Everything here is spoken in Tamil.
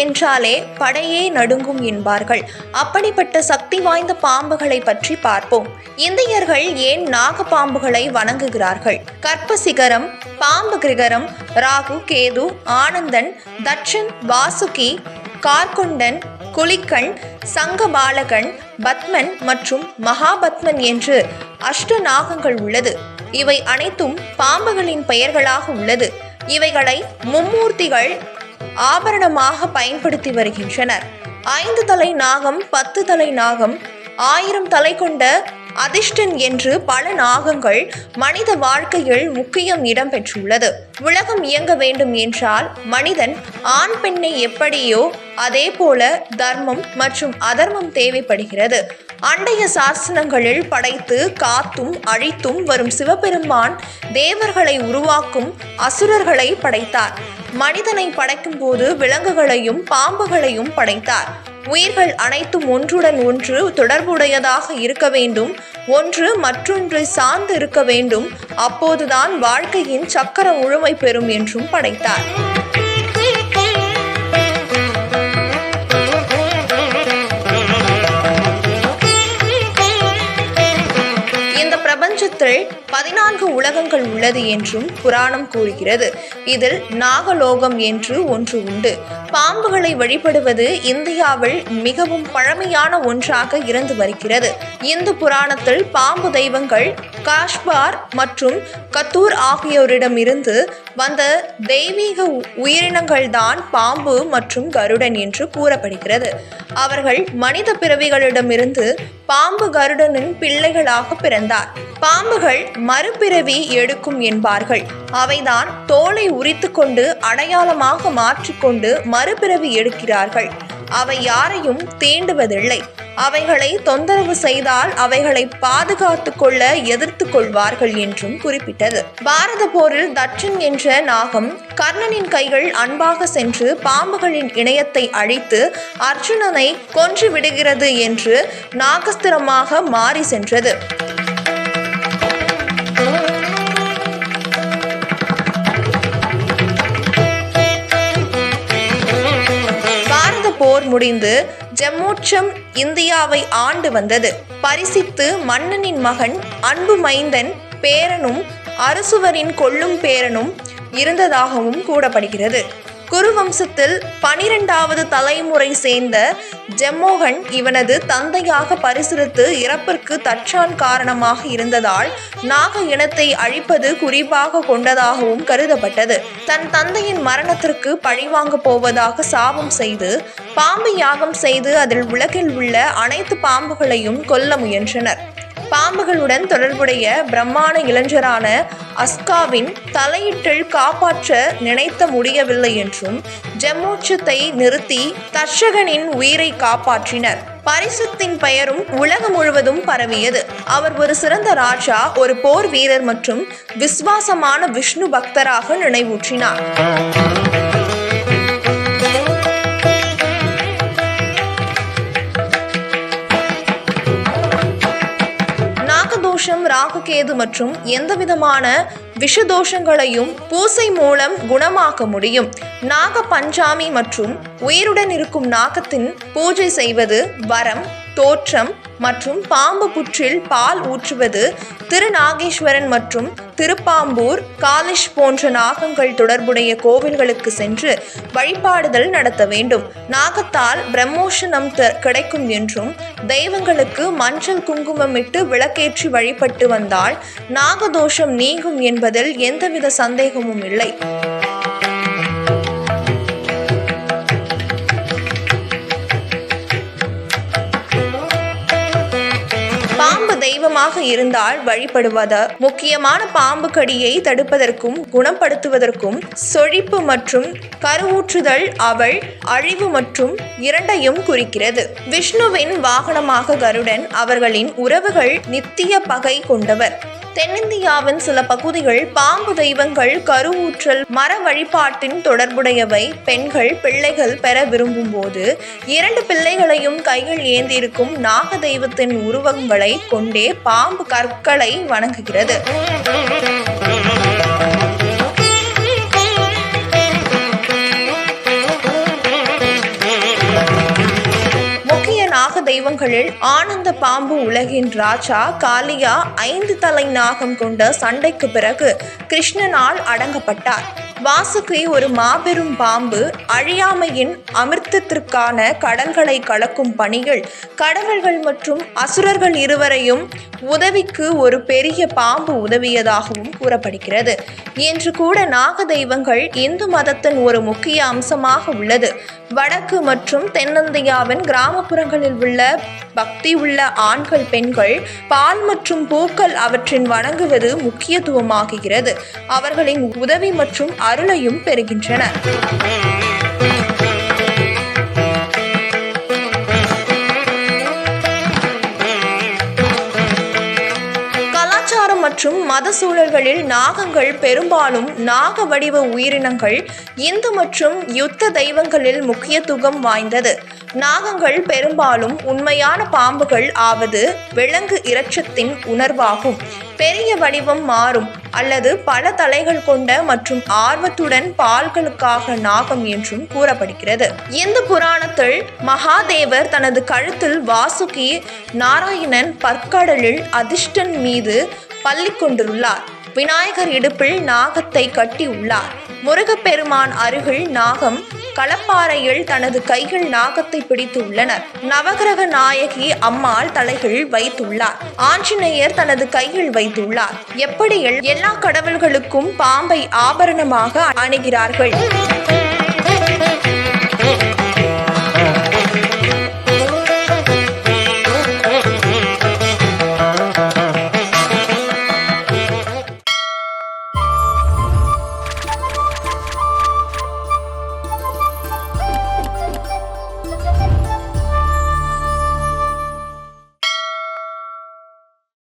என்றாலே படையே நடுங்கும் என்பார்கள். அப்படிப்பட்ட சக்தி வாய்ந்த பாம்புகளை பற்றி பார்ப்போம். இந்தியர்கள் ஏன் நாகப்பாம்புகளை வணங்குகிறார்கள்? கற்பசிகரம், பாம்பு கிரகரம், ராகு, கேது, ஆனந்தன், தட்சன், வாசுகி, கார்கொண்டன், குலிக்கண், சங்கபாலகன், பத்மன் மற்றும் மகாபத்மன் என்று அஷ்ட நாகங்கள் உள்ளது. இவை அனைத்தும் பாம்புகளின் பெயர்களாக உள்ளது. இவைகளை மும்மூர்த்திகள் ஆபரணமாக பயன்படுத்தி வருகின்றனர். 5 தலை நாகம், 10 தலை நாகம், 1000 தலை கொண்ட அதிர்ஷ்டன் என்று பல நாகங்கள் மனித வாழ்க்கையில் முக்கியம் இடம் பெற்றுள்ளது. உலகம் இயங்க வேண்டும் என்றால் மனிதன் ஆண் பெண்ணை எப்படியோ அதே போல தர்மம் மற்றும் அதர்மம் தேவைப்படுகிறது. அண்டைய சாசனங்களில் படைத்து காத்தும் அழித்தும் வரும் சிவபெருமான் தேவர்களை உருவாக்கும் அசுரர்களை படைத்தார். மனிதனை படைக்கும் போது விலங்குகளையும் பாம்புகளையும் படைத்தார். உயிர்கள் அனைத்தும் ஒன்றுடன் ஒன்று தொடர்புடையதாக இருக்க வேண்டும், ஒன்று மற்றொன்றை சார்ந்து இருக்க வேண்டும். அப்போதுதான் வாழ்க்கையின் சக்கரம் முழுமை பெறும் என்றும் படைத்தார். பிரபஞ்சத்தில் 14 உலகங்கள் உள்ளது என்றும் புராணம் கூறுகிறது. இதில் நாகலோகம் என்று ஒன்று உண்டு. பாம்புகளை வழிபடுவது இந்தியாவில் மிகவும் பழமையான ஒன்றாக இருந்து வருகிறது. இந்து புராணத்தில் பாம்பு தெய்வங்கள் காஷ்பார் மற்றும் கத்தூர் ஆகியோரிடமிருந்து வந்த தெய்வீக உயிரினங்கள் தான் பாம்பு மற்றும் கருடன் என்று கூறப்படுகிறது. அவர்கள் மனித பிறவிகளிடமிருந்து பாம்பு கருடனின் பிள்ளைகளாக பிறந்தார். பாம்புகள் மறுபிறவி எடுக்கும் என்பார்கள். அவைதான் தோலை உரித்து கொண்டு அடையாளமாக மாற்றிக்கொண்டு மறுபிறவி எடுக்கிறார்கள். அவை யாரையும் தீண்டுவதில்லை. அவைகளை தொந்தரவு செய்தால் அவைகளை பாதுகாத்து கொள்ள எதிர்த்து கொள்வார்கள் என்றும் குறிப்பிட்டது. பாரத போரில் தட்சன் என்ற நாகம் கர்ணனின் கைகள் அன்பாக சென்று பாம்புகளின் இணையத்தை அழித்து அர்ஜுனனை கொன்று விடுகிறது என்று நாகஸ்திரமாக மாறி சென்றது. போர் முடிந்து ஜம்மோட்சம் இந்தியாவை ஆண்டு வந்தது. பரிசித்து மன்னனின் மகன் அன்பு மைந்தன் பேரனும் அரசுவரின் கொள்ளும் பேரனும் இருந்ததாகவும் கூறப்படுகிறது. குருவம்சத்தில் 12வது தலைமுறை சேர்ந்த ஜம்மோகன் இவனது தந்தையாக பரிசீலித்து இறப்பிற்கு தட்சான் காரணமாக இருந்ததால் நாக இனத்தை அழிப்பது குறிப்பாக கொண்டதாகவும் கருதப்பட்டது. தன் தந்தையின் மரணத்திற்கு பழிவாங்க போவதாக சாபம் செய்து பாம்பு யாகம் செய்து அதில் உலகில் உள்ள அனைத்து பாம்புகளையும் கொல்ல முயன்றனர். பாம்புகளுடன் தொடர்புடைய பிரம்மாண்ட இளைஞரான அஸ்காவின் தலையீட்டில் காப்பாற்ற நினைத்த முடியவில்லை என்றும் ஜம்மோட்சத்தை நிறுத்தி தர்ஷகனின் உயிரை காப்பாற்றினர். பரிசுத்தின் பெயரும் உலகம் முழுவதும் பரவியது. அவர் ஒரு சிறந்த ராஜா, ஒரு போர் வீரர் மற்றும் விசுவாசமான விஷ்ணு பக்தராக நினைவூற்றினார். ராகுகேது மற்றும் எந்தவிதமான விஷதோஷங்களையும் பூசை மூலம் குணமாக்க முடியும். நாக பஞ்சாமி மற்றும் உயிருடன் இருக்கும் நாகத்தின் பூஜை செய்வது, வரம், தோற்றம் மற்றும் பாம்பு புற்றில் பால் ஊற்றுவது, திருநாகேஸ்வரன் மற்றும் திருப்பாம்பூர், காலிஷ் போன்ற நாகங்கள் தொடர்புடைய கோவில்களுக்கு சென்று வழிபாடுதல் நடத்த வேண்டும். நாகத்தால் பிரம்மோஷனம் கிடைக்கும் என்றும் தெய்வங்களுக்கு மஞ்சள் குங்குமம் இட்டு விளக்கேற்றி வழிபட்டு வந்தால் நாகதோஷம் நீங்கும் என்பதில் எந்தவித சந்தேகமும் இல்லை. தெய்வமாக இருந்தால் வழிபடுவது முக்கியமான பாம்பு கடியை தடுப்பதற்கும் குணப்படுத்துவதற்கும் சொழிப்பு மற்றும் கருவூற்றுதல், அவள் அழிவு மற்றும் இரண்டையும் குறிக்கிறது. விஷ்ணுவின் வாகனமாக கருடன். அவர்களின் உறவுகள் நித்திய பகை கொண்டவர். தென்னிந்தியாவின் சில பகுதிகள் பாம்பு தெய்வங்கள் கருவூற்றல் மர வழிபாட்டின் தொடர்புடையவை. பெண்கள் பிள்ளைகள் பெற விரும்பும் போது 2 பிள்ளைகளையும் கைகள் ஏந்திருக்கும் நாக தெய்வத்தின் உருவங்களை கொண்டே பாம்பு கற்களை வணங்குகிறது. நாக தெய்வங்களில் ஆனந்த பாம்பு உலகின் ராஜா காளியா 5 தலை நாகம் கொண்ட சண்டைக்கு பிறகு கிருஷ்ணனால் அடங்கப்பட்டார். வாசுகி ஒரு மாபெரும் பாம்பு. அழியாமையின் அமிர்தத்திற்கான கடல்களை கலக்கும் பணியில் கடவுள்கள் மற்றும் அசுரர்கள் இருவரையும் உதவிக்கு ஒரு பெரிய பாம்பு உதவியதாகவும் கூறப்படுகிறது. இன்று கூட நாக தெய்வங்கள் இந்து மதத்தின் ஒரு முக்கிய அம்சமாக உள்ளது. வடக்கு மற்றும் தென்னிந்தியாவின் கிராமப்புறங்களில் உள்ள பக்தி உள்ள ஆண்கள் பெண்கள் பால் மற்றும் பூக்கள் அவற்றின் வணங்குவது முக்கியத்துவமாகிறது. அவர்களின் உதவி மற்றும் அருளையும் பெறுகின்றனர். கலாச்சாரம் மற்றும் மத சூழல்களில் நாகங்கள் பெரும்பாலும் நாக வடிவ உயிரினங்கள். இந்து மற்றும் யுத்த தெய்வங்களில் முக்கியத்துவம் வாய்ந்தது. நாகங்கள் பெரும்பாலும் உண்மையான பாம்புகள் ஆவது விலங்கு இரைச்சத்தின் உணர்வாகும். பெரிய வடிவம் மாறும் அல்லது பல தலைகள் கொண்ட மற்றும் ஆர்வத்துடன் பால்களுக்காக நாகம் என்றும் கூறப்படுகிறது. இந்து புராணத்தில் மகாதேவர் தனது கழுத்தில் வாசுகி, நாராயணன் பற்கடலில் அதிர்ஷ்டன் மீது பள்ளி கொண்டுள்ளார். விநாயகர் இடுப்பில் நாகத்தை கட்டி உள்ளார். முருகப்பெருமான் அருகில் நாகம், களப்பாறையில் தனது கைகள் நாகத்தை பிடித்து உள்ளனர். நவகிரக நாயகி அம்மாள் தலைகள் வைத்துள்ளார். ஆஞ்சநேயர் தனது கையில் வைத்துள்ளார். எப்படி எல்லா கடவுள்களுக்கும் பாம்பை ஆபரணமாக அணிகிறார்கள்.